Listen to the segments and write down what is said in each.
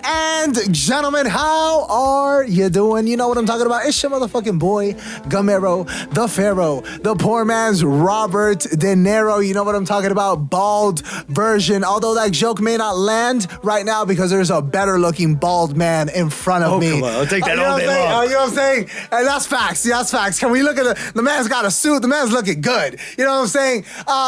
and gentlemen, how are you doing? You know what I'm talking about. It's your motherfucking boy, Gamero, the Pharaoh, the poor man's Robert De Niro. You know what I'm talking about. Bald version. Although that joke may not land right now because there's a better looking bald man in front of me. Come on. I'll take that all day long. You know what I'm saying? And that's facts. That's facts. Can we look at the man's got a suit. The man's looking good. You know what I'm saying?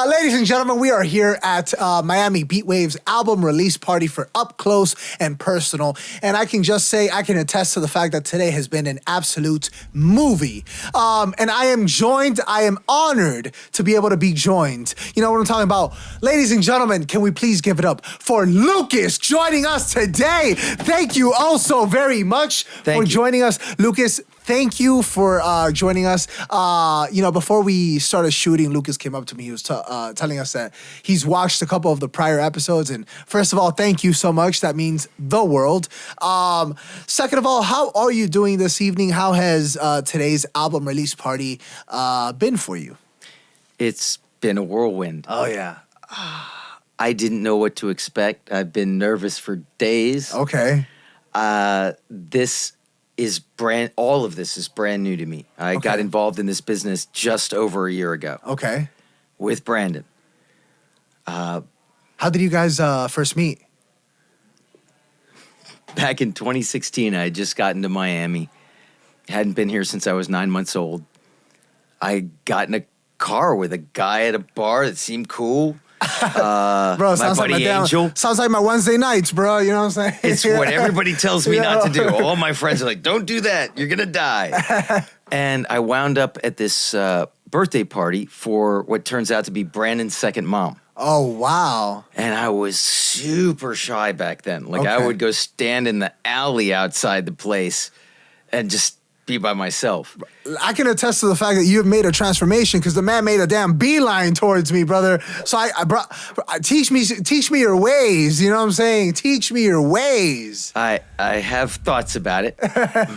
Ladies and gentlemen, we are here at Miami Beat Waves album release party for Up Close and Personal. And I can just say, I can attest to the fact that today has been an absolute movie. And I am honored to be able to be joined. You know what I'm talking about? Ladies and gentlemen, can we please give it up for Lucas joining us today? Thank you all so very much for joining us. Lucas, thank you for joining us. Before we started shooting, Lucas came up to me. He was telling us that he's watched a couple of the prior episodes. And first of all, thank you so much. That means the world. Second of all, how are you doing this evening? How has today's album release party been for you? It's been a whirlwind. Oh, yeah. I didn't know what to expect. I've been nervous for days. Okay. All of this is brand new to me. I got involved in this business just over a year ago. Okay. With Brandon. How did you guys first meet? Back in 2016, I had just gotten to Miami. Hadn't been here since I was 9 months old. I got in a car with a guy at a bar that seemed cool. Bro, sounds like Angel. Sounds like my Wednesday nights, bro. You know what I'm saying? It's what everybody tells me not to do. All my friends are like, don't do that. You're going to die. And I wound up at this birthday party for what turns out to be Brandon's second mom. Oh, wow. And I was super shy back then. I would go stand in the alley outside the place and just be by myself. I can attest to the fact that you have made a transformation because the man made a damn beeline towards me, brother. So teach me your ways. You know what I'm saying? Teach me your ways. I have thoughts about it.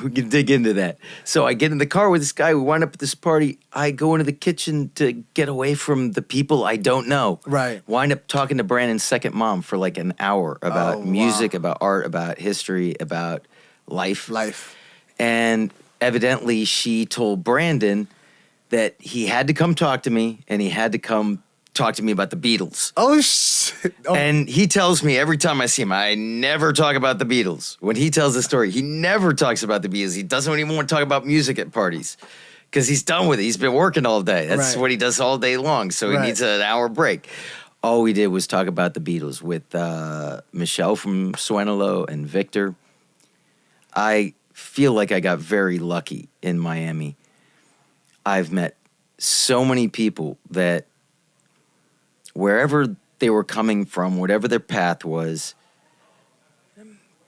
We can dig into that. So I get in the car with this guy. We wind up at this party. I go into the kitchen to get away from the people I don't know. Right. Wind up talking to Brandon's second mom for like an hour about music, about art, about history, about life. And evidently, she told Brandon that he had to come talk to me, and he had to come talk to me about the Beatles. Oh, shit. Oh. And he tells me every time I see him, I never talk about the Beatles. When he tells the story, he never talks about the Beatles. He doesn't even want to talk about music at parties because he's done with it. He's been working all day. That's what he does all day long, so he needs an hour break. All we did was talk about the Beatles with Michelle from Suenalo and Victor. I feel like I got very lucky in Miami. I've met so many people that wherever they were coming from, whatever their path was,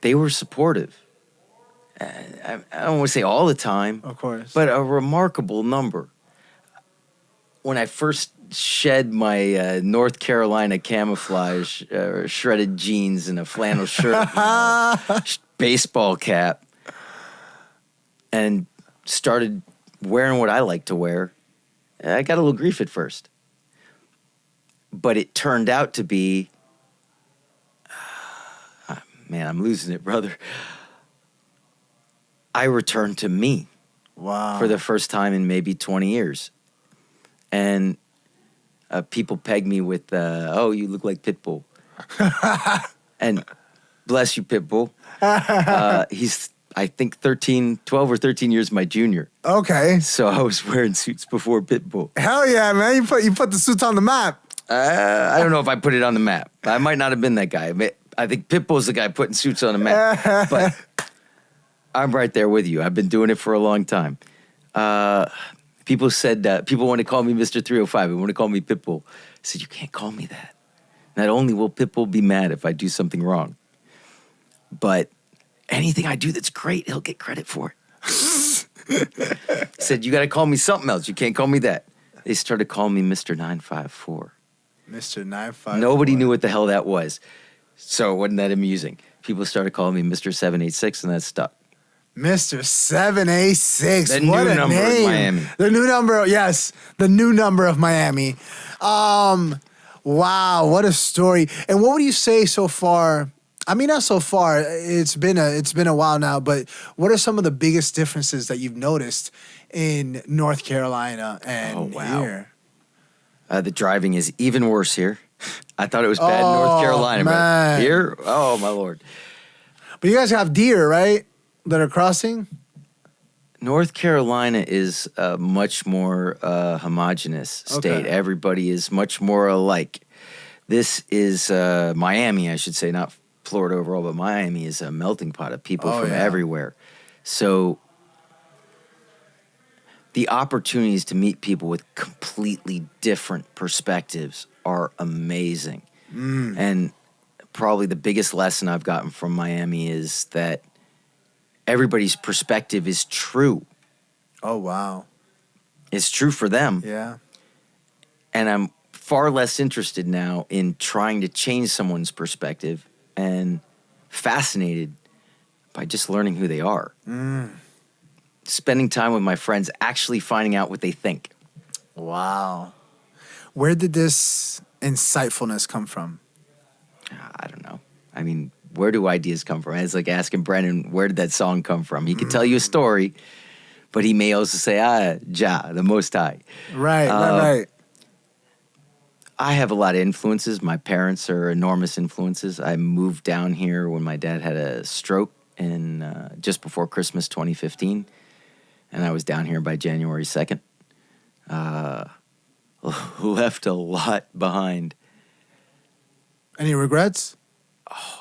they were supportive. I don't want to say all the time, of course, but a remarkable number. When I first shed my North Carolina camouflage, shredded jeans and a flannel shirt, and baseball cap, and started wearing what I like to wear, I got a little grief at first. But it turned out to be, man, I'm losing it, brother. I returned to me. Wow. For the first time in maybe 20 years. And people peg me with, you look like Pitbull. And bless you, Pitbull. He's, I think, 12 or 13 years my junior. Okay. So I was wearing suits before Pitbull. Hell yeah, man. You put the suits on the map. I don't know if I put it on the map. I might not have been that guy. I think Pitbull's the guy putting suits on the map. But I'm right there with you. I've been doing it for a long time. People said, people want to call me Mr. 305. They want to call me Pitbull. I said, you can't call me that. Not only will Pitbull be mad if I do something wrong, but anything I do that's great, he'll get credit for it. Said, you got to call me something else. You can't call me that. They started calling me Mr. 954. Mr. 954. Nobody knew what the hell that was. So it wasn't that amusing. People started calling me Mr. 786, and that stuck. Mr. 786. The new number of Miami. The new number, yes. The new number of Miami. Wow, what a story. And what would you say so far I mean, not so far. It's been a while now, but what are some of the biggest differences that you've noticed in North Carolina and Oh, wow. here? The driving is even worse here. I thought it was bad in Oh, North Carolina, man. but here, oh my lord. But you guys have deer, right? That are crossing? North Carolina is a much more homogenous state. Okay. Everybody is much more alike. This is Miami, I should say, not Florida overall, but Miami is a melting pot of people Oh, from yeah. everywhere. So the opportunities to meet people with completely different perspectives are amazing. And probably the biggest lesson I've gotten from Miami is that everybody's perspective is true. Oh, wow. It's true for them. Yeah. And I'm far less interested now in trying to change someone's perspective and fascinated by just learning who they are. Spending time with my friends, actually finding out what they think. Wow. Where did this insightfulness come from? I don't know. I mean, where do ideas come from? It's like asking Brennan, where did that song come from? He could tell you a story, but he may also say, Jah, the Most High. Right, right. I have a lot of influences. My parents are enormous influences. I moved down here when my dad had a stroke in just before Christmas 2015, and I was down here by January 2nd. Left a lot behind. Any regrets?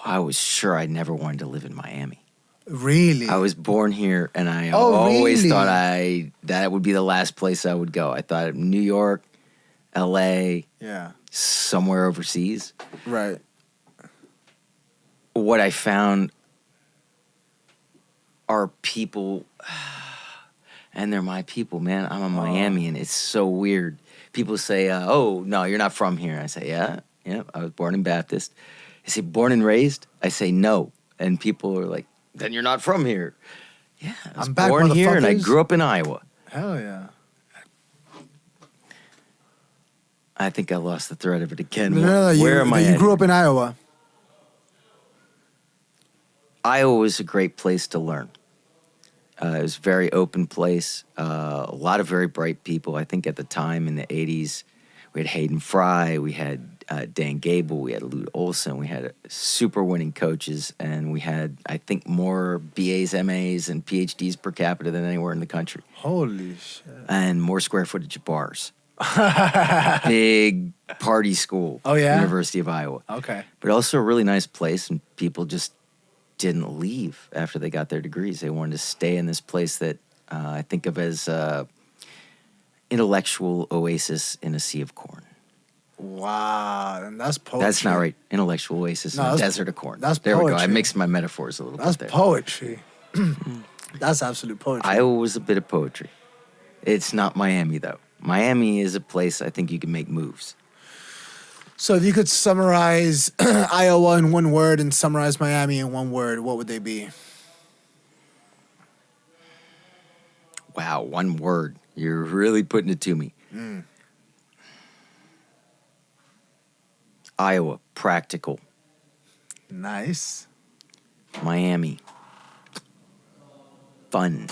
I was sure I never wanted to live in Miami. Really? I was born here, and I Oh, always really? thought that would be the last place I would go. I thought New York, L.A., Yeah. somewhere overseas. Right. What I found are people, and they're my people, man. I'm a Miamian. It's so weird. People say, oh, no, you're not from here. I say, yeah, I was born in Baptist. They say, born and raised? I say, no. And people are like, then you're not from here. Yeah, I was I'm back, born here, and I motherfuckers. grew up in Iowa. Hell yeah. I think I lost the thread of it again. No, Where am I You at grew here? up in Iowa. Iowa was a great place to learn. It was a very open place. A lot of very bright people. I think at the time in the 80s, we had Hayden Fry, we had Dan Gable, we had Lute Olson, we had super winning coaches, and we had, I think, more BAs, MAs, and PhDs per capita than anywhere in the country. Holy shit. And more square footage of bars. Big party school. Oh, yeah? University of Iowa. Okay. But also a really nice place, and people just didn't leave after they got their degrees. They wanted to stay in this place that I think of as intellectual oasis in a sea of corn. Wow. And that's poetry. That's not right. Intellectual oasis in a desert of corn. that's there we go. I poetry. mixed my metaphors a little That's bit there. poetry. That's absolute poetry. Iowa was a bit of poetry. It's not Miami, though. Miami is a place I think you can make moves. So if you could summarize Iowa in one word and summarize Miami in one word, what would they be? Wow, one word. You're really putting it to me. Iowa, practical. Nice. Miami, fun.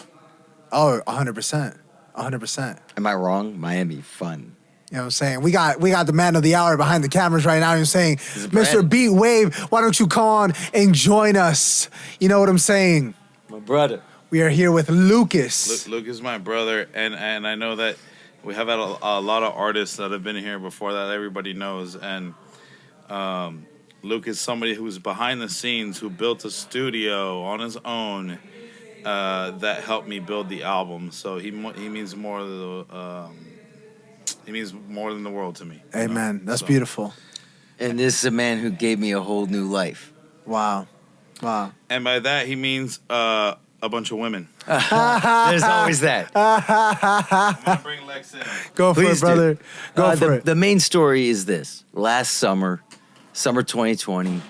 Oh, 100%. 100%. Am I wrong? Miami, fun. You know what I'm saying? We got the man of the hour behind the cameras right now. You're saying, is Mr. Brandon. Beat Wave, why don't you come on and join us? You know what I'm saying? My brother. We are here with Lucas. Luke is my brother, and I know that we have had a lot of artists that have been here before that everybody knows, and Luke is somebody who's behind the scenes, who built a studio on his own that helped me build the album. So he means more he means more than the world to me. you know? Amen. That's So- beautiful. And this is a man who gave me a whole new life. Wow. Wow. And by that he means a bunch of women. There's always that. I'm gonna bring Lex in. Go for Please it, brother. Go for it. The main story is this. Last summer 2020,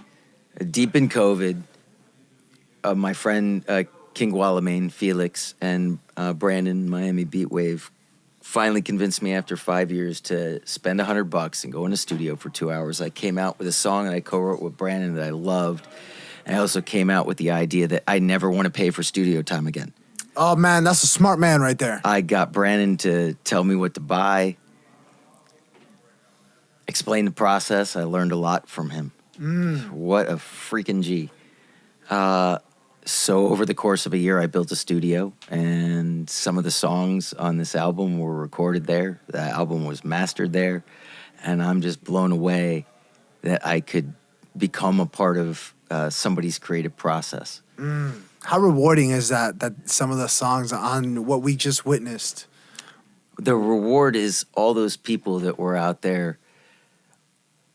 deep in COVID, my friend King Gualamane, Felix, and Brandon, Miami Beat Wave, finally convinced me after 5 years to spend $100 and go in the studio for 2 hours. I came out with a song that I co-wrote with Brandon that I loved. I also came out with the idea that I never want to pay for studio time again. Oh, man, that's a smart man right there. I got Brandon to tell me what to buy, explain the process. I learned a lot from him. What a freaking G. So over the course of a year, I built a studio, and some of the songs on this album were recorded there. The album was mastered there, and I'm just blown away that I could become a part of somebody's creative process. How rewarding is that some of the songs on what we just witnessed? The reward is all those people that were out there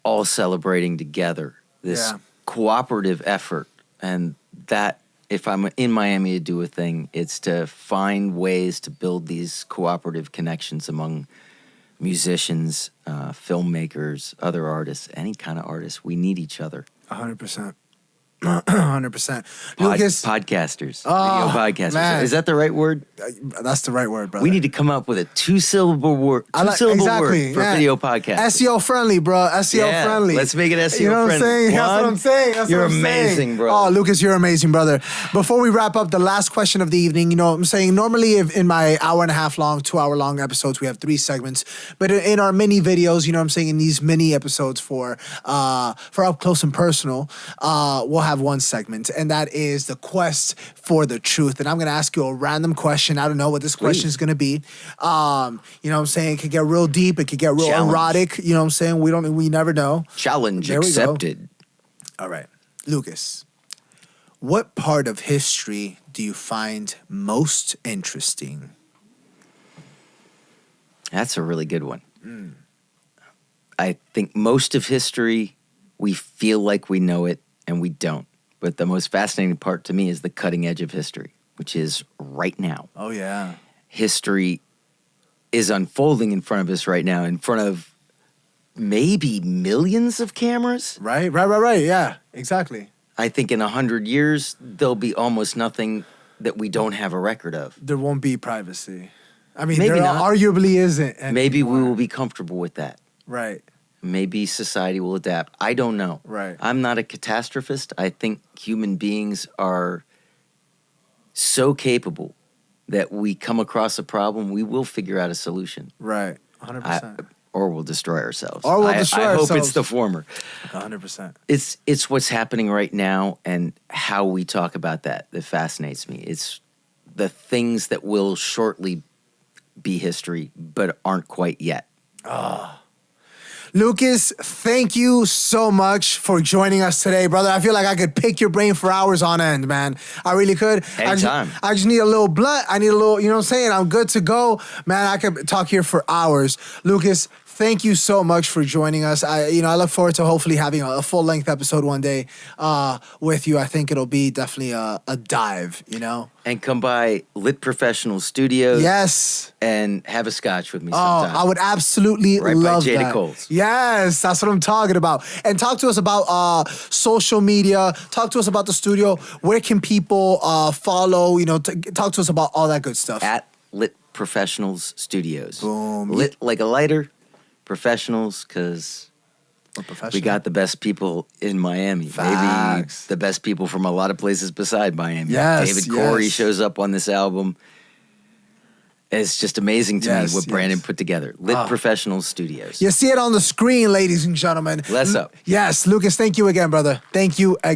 all celebrating together, this Yeah. cooperative effort. And that, if I'm in Miami to do a thing, it's to find ways to build these cooperative connections among musicians, filmmakers, other artists, any kind of artists. We need each other. 100%. 100%. Lucas, Podcasters. Oh, Video podcasters. man. Is that the right word? that's the right word, brother. We need to come up with a two-syllable word, exactly, word for yeah. video podcast. SEO friendly, bro. SEO Yeah, friendly. let's make it SEO You know what I'm friendly. saying? That's what Juan, I'm saying. That's you're what I'm amazing, saying. bro. Oh, Lucas, you're amazing, brother. Before we wrap up, the last question of the evening, you know what I'm saying? Normally, if in my hour and a half long, 2 hour long episodes, we have 3 segments. But in our mini videos, you know what I'm saying? In these mini episodes for Up Close and Personal, we'll have one segment. And that is the quest for the truth. And I'm going to ask you a random question. I don't know what this question is going to be. You know what I'm saying? It could get real deep. It could get real Challenge. erotic. You know what I'm saying? We never know. Challenge There we go. accepted. All right. Lucas, what part of history do you find most interesting? That's a really good one. I think most of history, we feel like we know it and we don't. But the most fascinating part to me is the cutting edge of history, which is right now. Oh, yeah. History is unfolding in front of us right now, in front of maybe millions of cameras. Right. Yeah, exactly. I think in 100 years, there'll be almost nothing that we don't have a record of. There won't be privacy. I mean, Maybe there not. arguably isn't anymore. Maybe we will be comfortable with that. Right. Maybe society will adapt. I don't know. Right. I'm not a catastrophist. I think human beings are so capable that we come across a problem, we will figure out a solution. Right. 100%. Or we'll destroy ourselves. Or we'll destroy I hope ourselves. it's the former. 100%. It's what's happening right now and how we talk about that fascinates me. It's the things that will shortly be history, but aren't quite yet. Lucas, thank you so much for joining us today, brother. I feel like I could pick your brain for hours on end, man. I really could. Anytime. I just need a little blunt. I need a little, you know what I'm saying? I'm good to go. Man, I could talk here for hours. Lucas, thank you so much for joining us. I look forward to hopefully having a full-length episode one day with you. I think it'll be definitely a dive, you know? And come by Lit Professional Studios. Yes. And have a scotch with me Oh, sometime. I would absolutely Right by love Jada that. Coles. Yes, that's what I'm talking about. And talk to us about social media. Talk to us about the studio. Where can people follow? You know, talk to us about all that good stuff. At Lit Professionals Studios. Boom. Lit like a lighter. Professionals, because We're professional. we got the best people in Miami. Facts. Maybe the best people from a lot of places beside Miami. Yes, David Corey yes. shows up on this album. It's just amazing to Yes, me what Brandon yes. put together. Lit Professionals Studios. You see it on the screen, ladies and gentlemen. Bless up. Yes, Lucas, thank you again, brother. Thank you again.